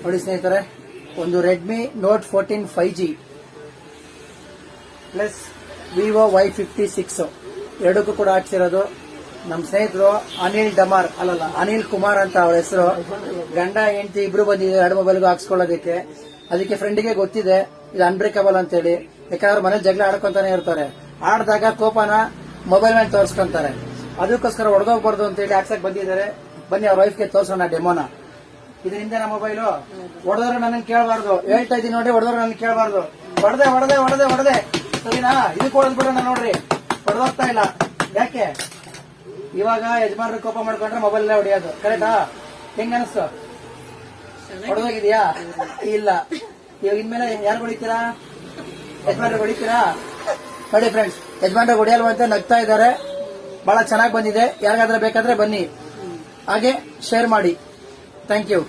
ನೋಡಿ ಸ್ನೇಹಿತರೆ, ಒಂದು Redmi note 14 5G plus Vivo Y56 ಎರಡಕ್ಕೂ ಕೂಡ ಹಾಕ್ಸಿರೋದು. ನಮ್ಮ ಸ್ನೇಹಿತರು ಅನಿಲ್ ಕುಮಾರ್ ಅಂತ ಅವ್ರ ಹೆಸರು. ಗಂಡ ಹೆಂಡತಿ ಇಬ್ರು ಬಂದಿದೆ 2 ಮೊಬೈಲ್ಗೂ ಹಾಕ್ಸ್ಕೊಳ್ಳೋದಕ್ಕೆ. ಅದಕ್ಕೆ ಫ್ರೆಂಡ್ಗೆ ಗೊತ್ತಿದೆ ಇದು ಅನ್ಬ್ರೇಕಬಲ್ ಅಂತ ಹೇಳಿ. ಯಾಕಂದ್ರೆ ಮನೇಲಿ ಜಗಳ ಆಡ್ಕೊಂತಾನೆ ಇರ್ತಾರೆ. ಆಡ್ದಾಗ ಕೋಪನ ಮೊಬೈಲ್ ಮೇಲೆ ತೋರಿಸ್ಕೊಂತಾರೆ. ಅದಕ್ಕೋಸ್ಕರ ಹೊಡೆದೋಗ್ಬಾರ್ದು ಅಂತ ಹೇಳಿ ಹಾಕ್ಸಕ್ ಬಂದಿದ್ದಾರೆ. ಬನ್ನಿ ಅವ್ರ ವೈಫ್ಗೆ ತೋರ್ಸೋಣ ಡೆಮೋನ. ಇದರಿಂದ ನಮ್ಮ ಮೊಬೈಲು ಹೊಡೆದವ್ರು ನನ್ನ ಕೇಳಬಾರ್ದು. ಹೇಳ್ತಾ ಇದೀನಿ ನೋಡಿ, ಹೊಡೆದವ್ರು ನನ್ನ ಕೇಳಬಾರ್ದು. ಹೊಡೆದೆ ಸರಿನಾ? ಇದಕ್ಕೆ ಹೊಡೆದ್ಬಿಡೋಣ ನೋಡ್ರಿ, ಹೊಡೆದೋಗ್ತಾ ಇಲ್ಲ. ಯಾಕೆ ಇವಾಗ ಯಜಮಾನ್ರು ಕೋಪ ಮಾಡ್ಕೊಂಡ್ರೆ ಮೊಬೈಲ್ ಹೊಡೆಯೋದು ಕರೆಕ್ಟಾ? ಹೆಂಗ ಅನಿಸ್ತು? ಹೊಡೆದೋಗಿದ್ಯಾ? ಇಲ್ಲ. ಇವಾಗ ಇನ್ಮೇಲೆ ಯಾರು ಹೊಡಿತೀರಾ? ಯಜಮಾನ್ರು ಹೊಡಿತೀರಾ? ನೋಡಿ ಫ್ರೆಂಡ್ಸ್, ಯಜಮಾನ್ರು ಹೊಡಿಯಲ್ವ ಅಂತ ನಗ್ತಾ ಇದ್ದಾರೆ. ಬಹಳ ಚೆನ್ನಾಗಿ ಬಂದಿದೆ. ಯಾರಿಗಾದ್ರೆ ಬೇಕಾದ್ರೆ ಬನ್ನಿ, ಹಾಗೆ ಶೇರ್ ಮಾಡಿ. Thank you.